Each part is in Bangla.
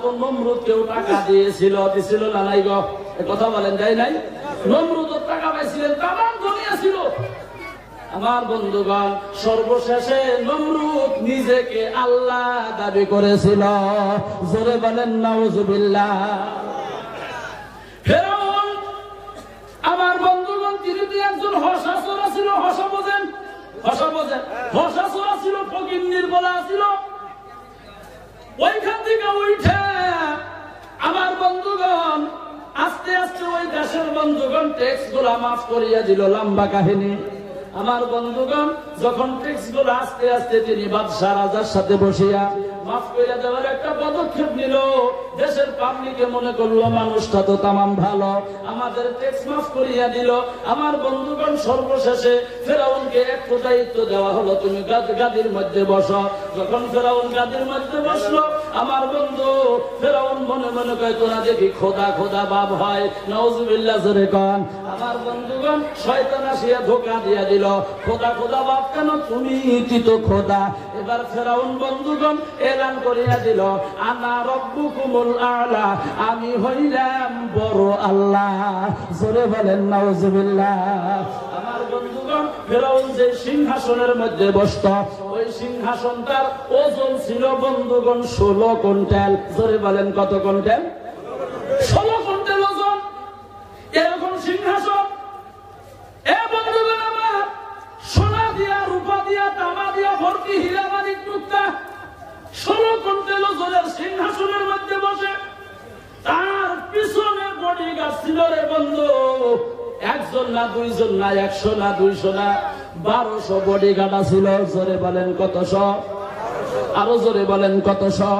তো নমরুদকেও টাকা দিয়েছিল, দিছিল না নাই গো? কথা বলেন, যায় নাই? নমরুদও টাকা পাইছিলেন, তামাম দুনিয়া ছিল। আমার বন্ধুগণ, সর্বশেষে নমরুদ নিজেকে আল্লাহ দাবি করেছিল। জোরে বলেন নাউজুবিল্লাহ। ফেরাউন আমার বন্ধুগণ, তিনি একজন হসাচরা ছিল। হসা বোঝেন? হসা বোঝেন? হসাচরা ছিল, ফকিন্নির বলা ছিল। ওইখান থেকে উঠে আমার বন্ধুগণ আস্তে আস্তে ওই দেশের বন্ধুগণ ট্যাক্স গুলা মাফ করিয়া দিল। লম্বা কাহিনী। আমার বন্ধুগণ, যখন ট্যাক্স গুলো আস্তে আস্তে তিনি বাদশাহ রাজার সাথে বসিয়া মাফ করে দেওয়ার একটা পদক্ষেপ নিল। দেশের পাবলিকে মনে করলো মানুষটা তো তামাম ভালো, আমাদের ট্যাক্স মাফ করিয়া দিল। আমার বন্ধুগণ, সর্বশেষে ফেরাউনকে একটু দায়িত্ব দেওয়া হলো, তুমি গাদির মধ্যে বসো। যখন ফেরাউন গাদির মধ্যে বসলো, আমার বন্ধু ফেরাউন মনে মনে কয়, তোরা দেখি খোদা খোদা বাপ হয়। নাউজুবিল্লাহ জোরে কন। আমার বন্ধুগণ, শয়তান আসিয়া ধোঁকা দিয়া দিল, খোদা খোদা বাপ কেন, তুমি তো খোদা। এবার ফেরাউন বন্ধুগণ এলান করিয়া দিল, আনা রব্বুকুমুল আলা, আমি হইলাম বড় আল্লাহ। জোরে বলেন নাউজুবিল্লাহ। আমার বন্ধুগণ, ফেরাউন যে সিংহাসনের মধ্যে বসত, ওই সিংহাসনটার ওজন ছিল বন্ধুগণ 16 কুইন্টাল। জোরে বলেন কত কুইন্টাল? 16 কুইন্টাল ওজন। এরকম সিংহাসন এ বন্ধুগণ আমার, সোনা দিয়া, রূপা দিয়া, তামা দিয়া ভর্তি, হীরা মানিক মুক্তা। 16 কুইন্টাল ওজনের সিংহাসনের মধ্যে বসে, তার পিছনে বডিগার্ড ছিল রে বন্ধু, একজন না, দুইজন না, 100 না, 200 না, 1200 বডিগার্ড ছিল। জোরে বলেন কতশো? আরো জোরে বলেন কতশো?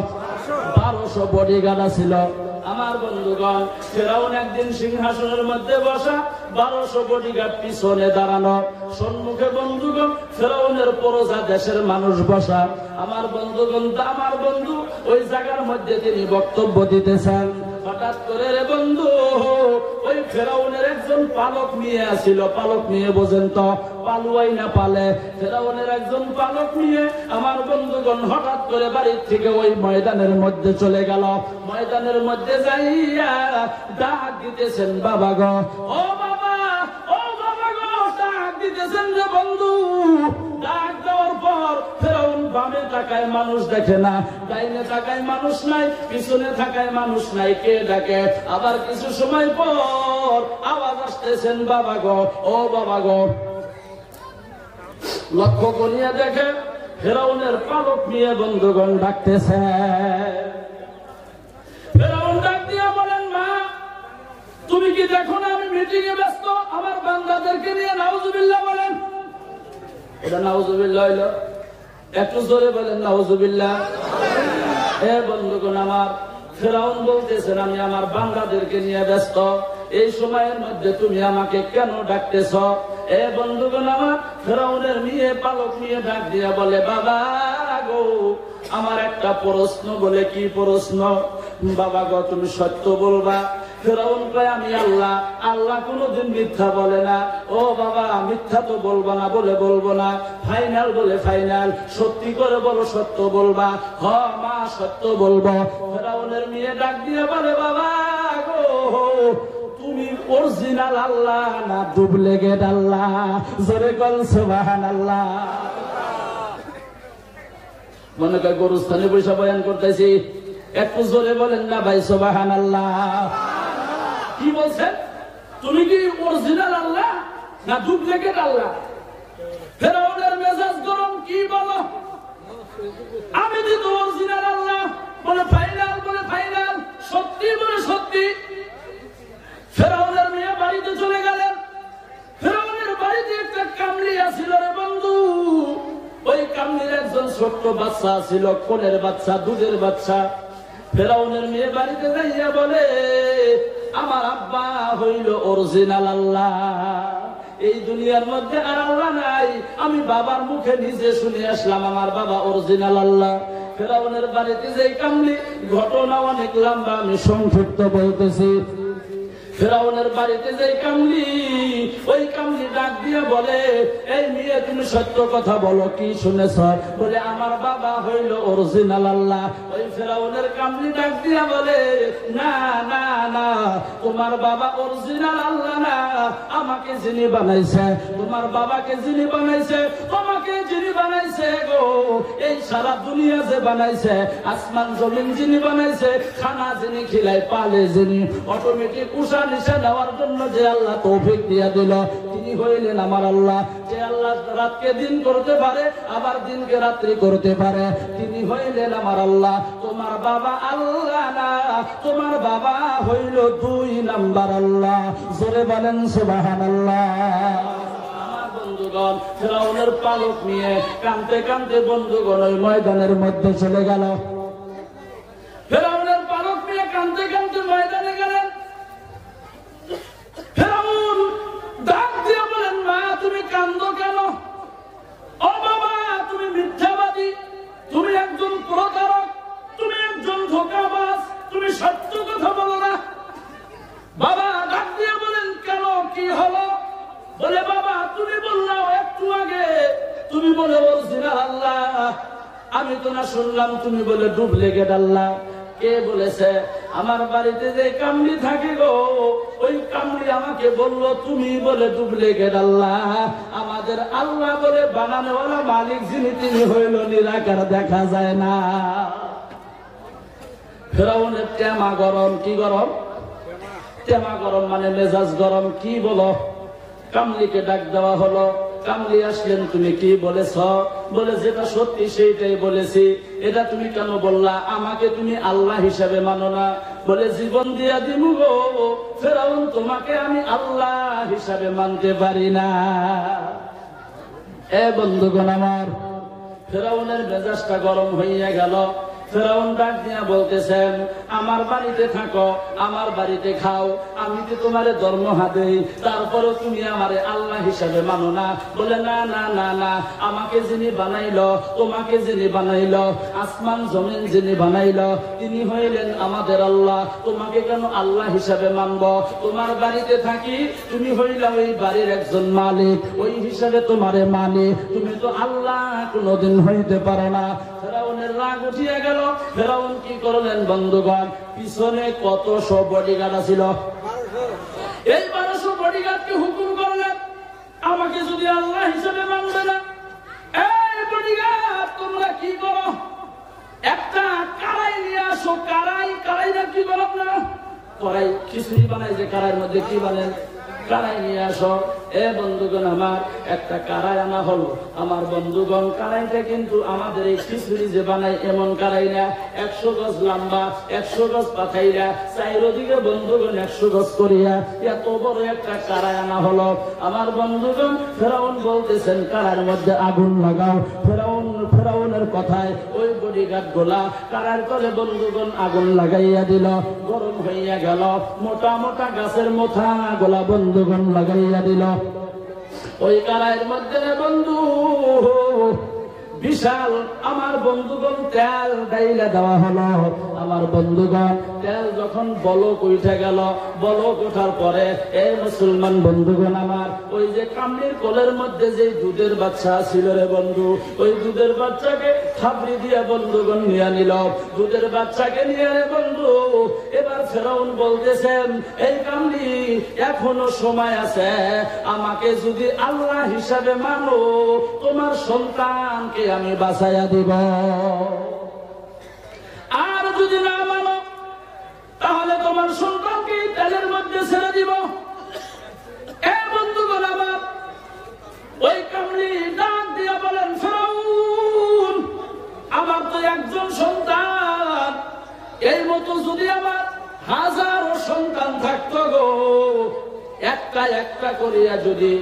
1200 বডিগার্ড ছিল। আমার বন্ধুগণ, ফেরাউন একদিন সিংহাসনের মধ্যে বসা, 1200 বডিগার্ড পিছনে দাঁড়ানো, সম্মুখে বন্ধুগণ ফেরাউনের পরজা দেশের মানুষ বসা। আমার বন্ধুগণ, আমার বন্ধু ওই জায়গার মধ্যে তিনি বক্তব্য দিতেছেন। হঠাৎ করে রে বন্ধু, ওই ফেরাউনের একজন পালক নিয়ে আসিল। পালক নিয়ে বোঝেন তো, পালুয়াই না পালে। ফেরাউনের একজন পালক নিয়ে আমার বন্ধুগণ হঠাৎ করে বাড়ির থেকে ওই ময়দানের মধ্যে চলে গেল। ময়দানের মধ্যে যাইয়া ডাক দিতেছেন, বাবা গো, ও বাবা, ও বাবা গো, ডাক দিতেছেন যে বন্ধু। ডাক দেওয়ার পর ফেরাউন বামে তাকায়, মানুষ দেখে না, ডাইনে তাকায়, মানুষ নাই, পিছনে তাকায়, মানুষ নাই। কে ডাকে? আবার কিছু সময় পর আওয়াজ আসতেছেন, বাবা গো, ও বাবা গো। লক্ষ্য করিয়া দেখে ফেরাউনের পালক নিয়ে বন্ধুগণ ডাকতেছে। ফেরাউন ডাক দিয়া বলেন, মা তুমি কি দেখো না আমি মিটিং এ ব্যস্ত, আমার বান্দাদেরকে নিয়ে? নাউজুবিল্লাহ বলেন। এটা নাউজুবিল্লাহ হইল? একটু জোরে বলেন নাউজুবিল্লাহ। এ বন্ধুগণ আমার, ফেরাউন বলতেছেন আমি আমার বান্দাদেরকে নিয়ে ব্যস্ত, এই সময়ের মধ্যে তুমি আমাকে কেন ডাকতেছ? এ বন্ধুগণ আমার, ফেরাউনের মেয়ে পালক নিয়ে ডাক দিয়া বলে, বাবা গো, আমার একটা প্রশ্ন। বলে, কি প্রশ্ন? বাবা গো, তুমি সত্য বলবা। ফেরাউন কয়, আমি আল্লাহ, আল্লাহ কোনদিন মিথ্যা বলে না। ও বাবা, মিথ্যা তো বলবো না। বলে, বলবো না। ফাইনাল? বলে, ফাইনাল। সত্যি করে বলো, সত্য বলবা? হ মা, সত্য বলবো। ফেরাউনের মেয়ে ডাক দিয়ে বলে, বাবা গো, তুমি অরিজিনাল আল্লাহ না ডুপ্লিকেট আল্লাহ? জোরে বল সুবহানাল্লাহ। মনে কয় গরুস্থানে পয়সা বয়ান করতেছি, একটু জোরে বলেন না ভাই সুবহানাল্লাহ। কি বলছেন? তুমি কি অরিজিনাল আল্লাহ না ডুপ্লিকেট আল্লাহ? ফেরাউনের মেজাজ গরম। কি বলো? আমি তো অরিজিনাল আল্লাহ। বলে, ফাইনাল? বলে, ফাইনাল। সত্যি? বলে, সত্যি। ফেরাউনের মেয়ে বাড়িতে চলে গেলেন। ফেরাউনের বাড়িতে একটা কামলিয়া ছিল রে বন্ধু। ওই কামলির একজন ছোট্ট বাচ্চা ছিল, কোলের বাচ্চা, দুধের বাচ্চা। ফেরাউনের মেয়ে বাড়িতে যাইয়া বলে, আমার আব্বা হইল অরিজিনাল আল্লাহ, এই দুনিয়ার মধ্যে আর আল্লাহ নাই। আমি বাবার মুখে নিজে শুনে আসলাম আমার বাবা অরিজিনাল আল্লাহ। ফেরাউনের বাড়িতে যে কামলি, ঘটনা অনেক লম্বা, আমি সংক্ষিপ্ত বলতেছি। ফেরাউনের বাড়িতে যে কামলি, ওই কামলি ডাক দিয়ে বলে, এই মেয়ে তুমি সত্য কথা বলো, কি শুনেছ? বলে আমার বাবা হইল অরিজিনাল আল্লাহ। ওই ফেরাউনের কামলি ডাক দিয়ে বলে, না না না, তোমার বাবা অরিজিনাল আল্লাহ না, আমাকে যিনি বানাইছে, তোমার বাবাকে যিনি বানাইছে, তোমাকে যিনি বানাইছে গো, এই সারা দুনিয়া যে বানাইছে, আসমান জমিন যিনি বানাইছে, খানা যিনি খিলাই, পালে যিনি, অটোমেটিক উষা নিশা নেওয়ার জন্য যে আল্লাহ তৌফিক দিয়া দিল, তিনি হইলেন আমার আল্লাহ। যে আল্লাহ রাতকে দিন করতে পারে, আবার দিনকে রাত্রি করতে পারে, তিনি হইলেন আমার আল্লাহ। তোমার বাবা আল্লাহ না, তোমার বাবা হইল 2 নাম্বার আল্লাহ। জোরে বলেন সুবহানাল্লাহ। বন্ধুগণ, ফেরাউনের পালক নিয়ে কাঁদতে কাঁদতে বন্ধুগণ ওই ময়দানের মধ্যে চলে গেল। ফেরাউনের পালক নিয়ে কাঁদতে কাঁদতে ময়দানে গেলেন। ফেরাউন ডাক দিয়ে বলেন, মা তুমি কাঁদো কেন? ও বাবা, তুমি মিথ্যাবাদী, তুমি একজন প্রতারক, তুমি একজন ধোঁকাবাজ, তুমি সত্য কথা বলো না। বাবা ডাক দিয়ে বলেন, কেন, কি হলো? বলে, বাবা তুমি বললাম একটু আগে, তুমি বলে অরিজিনাল আল্লাহ, আমি তো না শুনলাম তুমি বলে ডুপ্লিকেট আল্লাহ। কে বলেছে? আমার বাড়িতে যে কামলি থাকে গো, ওই কামলি আমাকে বললো তুমি বলে ডুপ্লিকেট আল্লাহ। আমাদের আল্লাহ বলে বানানোওয়ালা মালিক যিনি, তিনি হইল নিরাকার, দেখা যায় না। ফেরাউনের টেমা গরম। কি গরম? টেমা গরম মানে মেজাজ গরম। কি বলো? কামলিকে ডাক দেওয়া হলো। কামলি আসলেন, তুমি কি বলেছ? বলে, যেটা সত্যি সেইটাই বলেছি। এটা তুমি কেন বললা? আমাকে তুমি আল্লাহ হিসাবে মানো না? বলে, জীবন দিয়া দিমু গো ফেরাউন, তোমাকে আমি আল্লাহ হিসাবে মানতে পারি না। এ বন্ধুগণ আমার, ফেরাউনের মেজাজটা গরম হইয়া গেল। ফেরাউন ডাক দিয়া বলতেছেন, আমার বাড়িতে থাকো, আমার বাড়িতে খাও, আমি তো তোমারে দরমহা দেই, তারপরে তুমি আমারে আল্লাহ হিসাবে মানো না? বলে, না না না না, আমাকে যিনি বানাইলো, তোমাকে যিনি বানাইলো, আসমান জমিন যিনি বানাইলো, তিনি হইলেন আমাদের আল্লাহ। তোমাকে কেন আল্লাহ হিসাবে মানব? তোমার বাড়িতে থাকি, তুমি হইলা ওই বাড়ির একজন মালিক, ওই হিসাবে তোমারে মানে, তুমি তো আল্লাহ কোনদিন হইতে পারো না। ফেরাউনের রাগ উঠিয়া গেল। ফেরাউন কি করলেন বন্ধুগণ? পিছনে কতশো বডিগার্ড ছিল, এই 1200 বডিগার্ডকে হুকুম করলেন, আমাকে যদি আল্লাহ হিসেবে মানবে না, এই বডিগার্ড তোমরা কি করো, একটা কারাই নিয়ে আসো। কারাই না কি বলো আপনারা? কড়াই খিচুড়ি বানাই, যে কারাইয়ের মধ্যে কি বানেন, কারাই নিয়ে আসো। এ বন্ধুগণ আমার, একটা কারাই আনা হলো। আমার বন্ধুগণ, কারাইটা কিন্তু আমাদের এই খিচুড়ি যে বানাই এমন কারাই না, 100 গজ লম্বা, 100 গজ পাথাইরা, চারিদিকে বন্ধুগণ 100 গজ করিয়া, এত বড় একটা কারাই আনা হলো। আমার বন্ধুগণ, ফেরাউন বলতেছেন, কারার মধ্যে আগুন লাগাও। ফেরাউনের কথায় ওই বডিগার্ড গোলা কারার করে বন্ধুগণ আগুন লাগাইয়া দিল। গরম হইয়া গেল। মোটা মোটা গাছের মোথা গোলা বন্ধুগণ লাগাইয়া দিল। ওই কারাইয়ের মধ্যে বন্ধু বিশাল, আমার বন্ধুগণ তেল ডাইলা দেওয়া হলো। আমার বন্ধুগণ, তেল যখন বলক উঠে গেল, বলক ওঠার পরে এই মুসলমান বন্ধুগণ আমার, ওই যে কামলির কোলের মধ্যে যে দুধের বাচ্চা ছিল রে বন্ধু, ওই দুধের বাচ্চাকে থাবড়ি দিয়ে বন্ধুগণ নিয়ে নিল। দুধের বাচ্চাকে নিয়ে রে বন্ধু, এবার ফেরাউন বলতেছেন, এই কামলি এখনো সময় আছে, আমাকে যদি আল্লাহ হিসাবে মানো, তোমার সন্তানকে আমি বাঁচাইয়া দিব, আর যদি না মানো তাহলে তোমার সন্তানকে তেলের মধ্যে ছেড়ে দিব। এ বন্ধুগণ আমার, ওই কামলি ডাক দিয়া বলেন, ফেরাউন আমার তো একজন সন্তান, এই মতো যদি আমার হাজারো সন্তান থাকতো গো, একটা একটা করিয়া যদি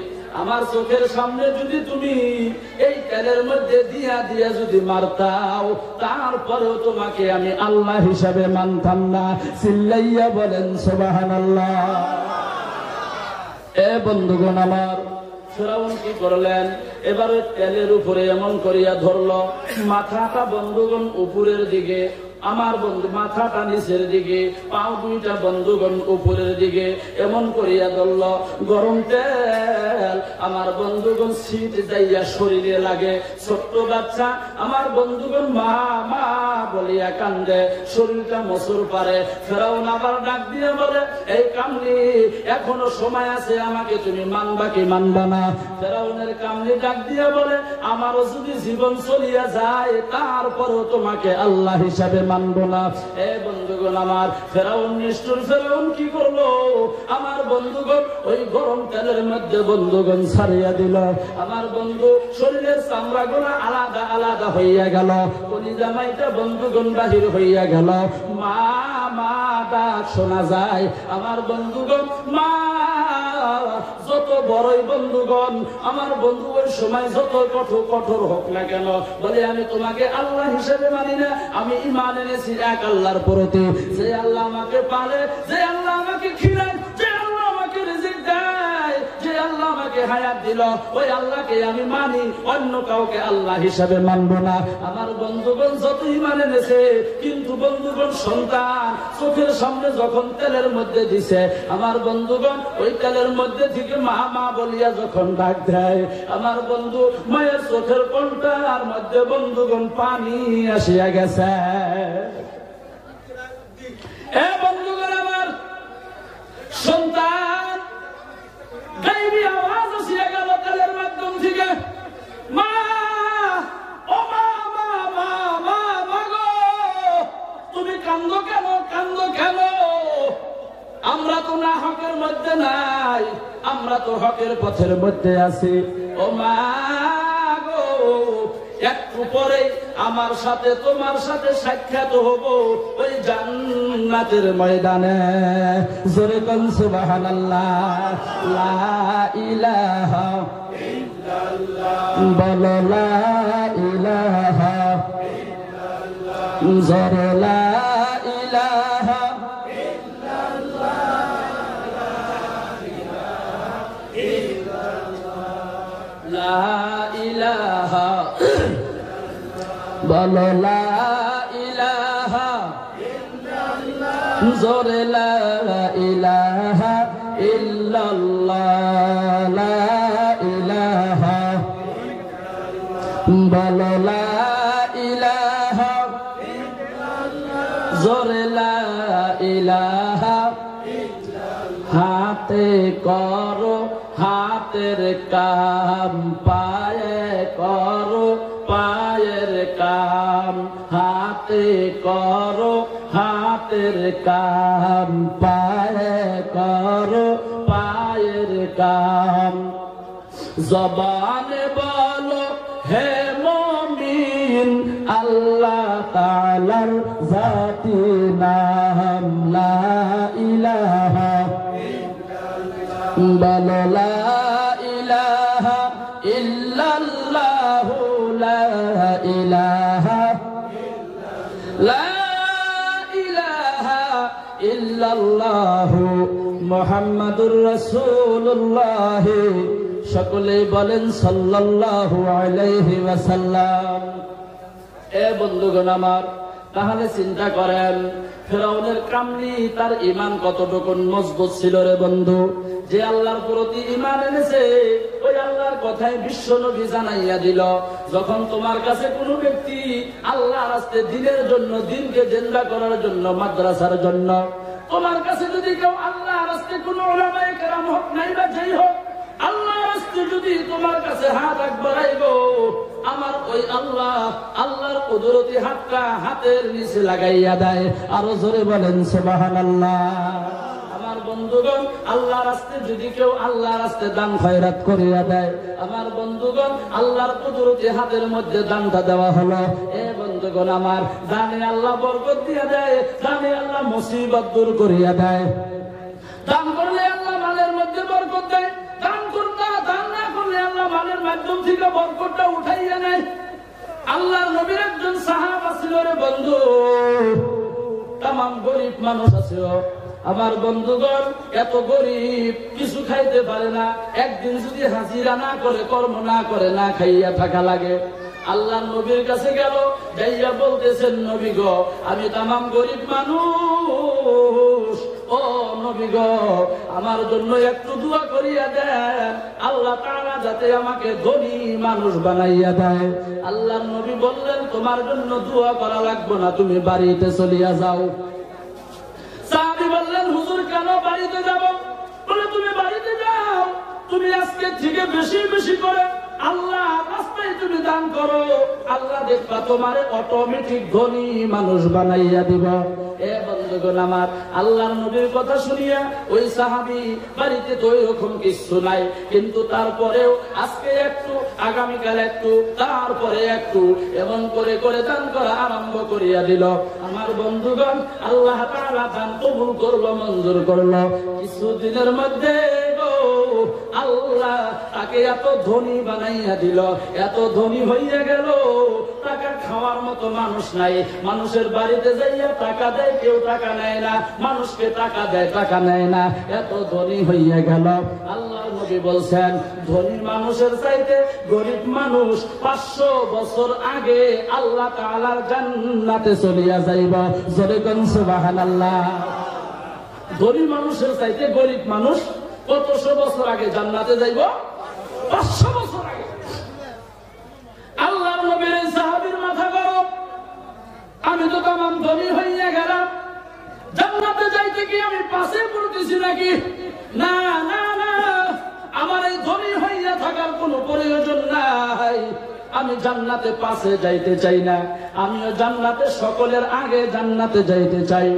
আমার চোখের সামনে যদি তুমি এই তেলের মধ্যে দিয়া দিয়া যদি মারতাও, তারপরেও তোমাকে আমি আল্লাহ হিসাবে মানতাম না। চিল্লাইয়া বলেন সুবহানাল্লাহ। এ বন্ধুগণ আমার, ফেরাউন কি করলেন? এবারে তেলের উপরে এমন করিয়া ধরলো, মাথাটা বন্ধুগণ উপরের দিকে, আমার বন্ধু মাথাটা নিচের দিকে, পাও দুইটা বন্ধুগণ উপরের দিকে এমন করিয়া ধরল। গরম তেল আমার বন্ধুগণ শীত যাইয়া শরীরে লাগে। ছোট্ট বাচ্চা আমার বন্ধুগণ মা মা বলিয়া কান্দে, শরীরটা মসুর পারে। ফেরাউন আবার ডাক দিয়ে বলে, এই কামলি এখনো সময় আছে, আমাকে তুমি মানবা কি মানবা না? ফেরাউনের কামলি ডাক দিয়ে বলে, আমারও যদি জীবন চলিয়া যায় তারপরও তোমাকে আল্লাহ হিসাবে মানব না। এ বন্ধুগণ আমার, ফেরাউন নিষ্ঠুর। ফেরাউন কি করলো? আমার বন্ধুগণ ওই গরম তেলের মধ্যে বন্ধুগণ ছাড়িয়া দিল। আমার বন্ধু শরীরের চামড়া গুলা আলাদা আলাদা হইয়া গেল, কলিজা মাইটা বন্ধুগণ বাহির হইয়া গেল। মা মা ডাক শোনা যায়। আমার বন্ধুগণ মা, যত বড়ই বন্ধুগণ আমার বন্ধু ওই সময় যত কঠোর কঠোর হোক না কেন, বলে আমি তোমাকে আল্লাহ হিসেবে মানি না, আমি ঈমান এনেছি এক আল্লাহর প্রতি, যে আল্লাহ আমাকে পালে, যে আল্লাহ আমাকে খিলায়, যে আল্লাহ আমাকে রিজিক দেয়, যে আল্লাহ আমাকে হায়াত দিল, ওই আল্লাহকে আমি মানি, অন্য কাউকে আল্লাহ হিসাবে মানবো না। আমার বন্ধুগণ যত ঈমান এনেছে, কিন্তু বন্ধুগণ সন্তান চোখের সামনে যখন তেলের মধ্যে দিছে, আমার বন্ধুগণ ওই তেলের মধ্যে থেকে মা মা বলিয়া যখন ডাক দেয়, আমার বন্ধু মায়ের চোখের কোণটার মধ্যে বন্ধুগণ পানি আসিয়া গেছে। এ বন্ধুগণ আমার, সন্তান গাইবি আওয়াজ আসিয়া গেল তেলের মাধ্যম থেকে, মা ও মা মা মা মা মা গো, তুমি কান্দো কেন, কান্দো কেন? আমরা তো না হকের মধ্যে নাই, আমরা তো হকের পথের মধ্যে আছি। ও মা গো, একটু পরে আমার সাথে তোমার সাথে সাক্ষাৎ হব ওই জান্নাতের ময়দানে। জোরে কোন সুবহানাল্লাহ, লা ইলাহা ইল্লাল্লাহ, বলো লা ইলাহা ইল্লাল্লাহ, জোরে লা ইলাহা বলো লা ইলাহা জোরে লা ইলাহা ইল্লাল্লাহ, লা ইলাহা বলো লা ইলাহা জোরে লা ইলাহা। হাতে করো হাতের কাম, পায়ে করো পায়ের কাম, হাতে করো হাতের কাম, পায়ে করো পায়ের কাম। জবানে বলো হে মুমিন, আল্লাহ তাআলার জাতি নাম লা ইলাহা, বলো লা ইলাহা ইল্লাল্লাহু, লা ইলাহা লা ইলাহা ইল্লাল্লাহু মুহাম্মাদুর রাসূলুল্লাহ। সকলেই বলেন সাল্লাল্লাহু আলাইহি ওয়াসাল্লাম। এ বন্ধুগণ আমার, তাহলে চিন্তা করেন ফেরাউনের কামলি তার ঈমান কতটুকু মজবুত ছিল রে বন্ধু। যে আল্লাহর প্রতি ঈমান এনেছে, ওই আল্লাহর কথায় বিশ্ব নবী জানাইয়া দিল, যখন তোমার কাছে কোনো ব্যক্তি আল্লাহর রাস্তায় দ্বীনের জন্য, দ্বীনকে জিন্দা করার জন্য, মাদ্রাসার জন্য, তোমার কাছে যদি কেউ আল্লাহর রাস্তায় কোনো উলামায়ে কেরাম হোক নাই বা যেই হোক, আল্লাহর রাস্তায় যদি তোমার কাছে হাত বাড়াইব, আমার ওই আল্লাহ আল্লাহর কুদরতি হাতটা হাতের নিচে লাগাইয়া দেয়। আরো জোরে বলেন সুবহানাল্লাহ। আমার বন্ধুগণ, আল্লাহর রাস্তায় যদি কেউ আল্লাহর রাস্তায় দান খয়রাত করিয়া দেয়, আমার বন্ধুগণ আল্লাহর কুদরতি হাতের মধ্যে দানটা দেওয়া হলো। এ বন্ধুগণ আমার, দানে আল্লাহ বরকত দিয়া দেয়, দানে আল্লাহ মুসিবত দূর করিয়া দেয়। দান করলে আল্লাহ মালের মধ্যে বরকত দেয়, দান করতে দান না করলে আল্লাহ মালের মাধ্যম থেকে বরকতটা উঠাইয়া নেয়। আল্লাহর নবীর একজন সাহাবা ছিল রে বন্ধু, তাম গরিব মানুষ আছে আমার বন্ধুগণ, এত গরিব কিছু খাইতে পারে না, একদিন যদি হাজিরা না করে, কর্ম না করে, না খাইয়া থাকা লাগে। আল্লাহর নবীর কাছে গেল, যাইয়া বলতেছেন, নবী গো, আমি তামাম গরিব মানুষ, ও নবী গো, আমার জন্য একটু দোয়া করিয়া দেন, আল্লাহ তাআলা যাতে আমাকে ধনী মানুষ বানাইয়া দেয়। আল্লাহর নবী বললেন, তোমার জন্য দোয়া করা লাগবে না, তুমি বাড়িতে চলিয়া যাও। সাহাবী বললেন, হুজুর কেন বাড়িতে যাব? বলে, তুমি বাড়িতে যাও, তুমি আজকে থেকে বেশি বেশি করে আল্লাহ রাস্তায় তুমি দান করো, আল্লাহ দেখবা তোমার অটোমেটিক ধনী মানুষ বানাইয়া দিব। এ বন্ধুগণ আমার, আল্লাহর নবীর কথা শুনিয়া ওই সাহাবী, বাড়িতে তো এরকম কিছু নাই, কিন্তু তারপরেও আজকে একটু, আগামীকাল একটু, তারপরে একটু, এমন করে করে দান করা আরম্ভ করিয়া দিল। আমার বন্ধুগণ, আল্লাহ তাআলা দান কবুল করলো, মঞ্জুর করলো। কিছুদিনের মধ্যে আল্লাহ তাকে এত ধনী বানাইয়া দিল, এত ধনী হইয়া গেল, টাকা খাওয়ার মতো মানুষ নাই। মানুষের বাড়িতে যাইয়া টাকা দেয়, কেউ টাকা নেয় না, মানুষকে টাকা দেয়, টাকা নেয় না, এত ধনী হইয়া গেল। আল্লাহ নবী বলছেন, ধনী মানুষের চাইতে গরিব মানুষ 500 বছর আগে আল্লাহ তাআলার জান্নাতে চলিয়া যাইব। জোরে কোন সুবহানাল্লাহ। ধনী মানুষের চাইতে গরিব মানুষ কতশো বছর আগে জান্নাতে যাইব? 500 বছর আগে। আল্লাহর নবীর সাহাবীর মাথা গরম, আমি তো তামাম ধনী হইয়া গেলাম, জান্নাতে যাইতে কি আমি পাশে পড়তেছি নাকি? না না না, আমার এই ধনী হইয়া থাকার কোনো প্রয়োজন নাই। আমি জান্নাতে পাশে যাইতে চাই না, আমিও জান্নাতে সকলের আগে জান্নাতে যাইতে চাই।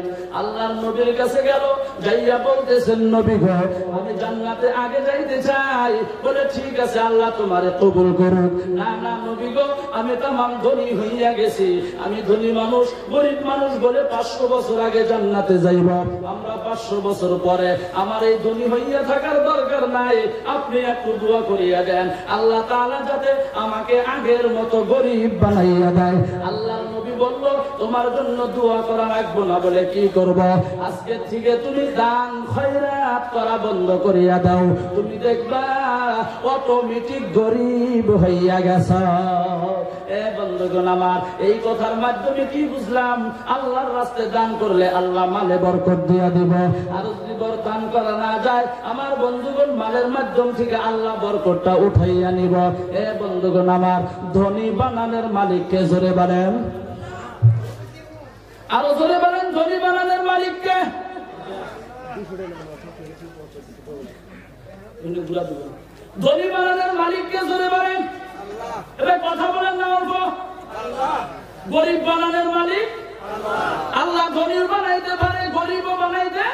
আল্লাহর নবীর কাছে গেল, যাইয়া বলতেছেন, নবী গো, আমি জান্নাতে আগে যাইতে চাই। বলে, ঠিক আছে, আল্লাহ তোমারে কবুল করুক। না না নবী গো, আমি তামাম ধনী হইয়া গেছি, আমি ধনী মানুষ, গরিব মানুষ বলে 500 বছর আগে জান্নাতে যাইব। আমরা 500 বছর পরে, আমার এই ধনী হইয়া থাকার দরকার নাই, আপনি একটু দোয়া করিয়া দেন, আল্লাহ তাআলা যাতে আমাকে আগের মতো গরিব বানাইয়া দেয়। আল্লাহর নবী বলল, তোমার জন্য দোয়া করা রাখবো না। বলে, কি করব? আজকে থেকে তুমি দান খয়রাত করা বন্ধ করিয়া দাও, তুমি দেখবা অটোমেটিক গরিব হইয়া গেছ। এ বন্ধুগণ আমার, এই কথার মাধ্যমে কি বুঝলাম? আল্লাহর রাস্তায় দান করলে আল্লাহ মালে বরকত দিয়া দিব। আর যদি দান করা না যায়, আমার বন্ধুগণ, মালের মাধ্যম থেকে আল্লাহ বরকতটা উঠাইয়া নিব। এ বন্ধুগণ আমার, ধনী বানানোর মালিককে জোরে বলেন, আরো জোরে বলেন, ধনী বানানোর মালিককে। ধনী বানানোর মালিককে জোরে বলেন। এবার কথা বলেন না অল্প। গরিব বানানোর মালিক আল্লাহ। ধনী বানাইতে পারে, গরিবও বানাইতে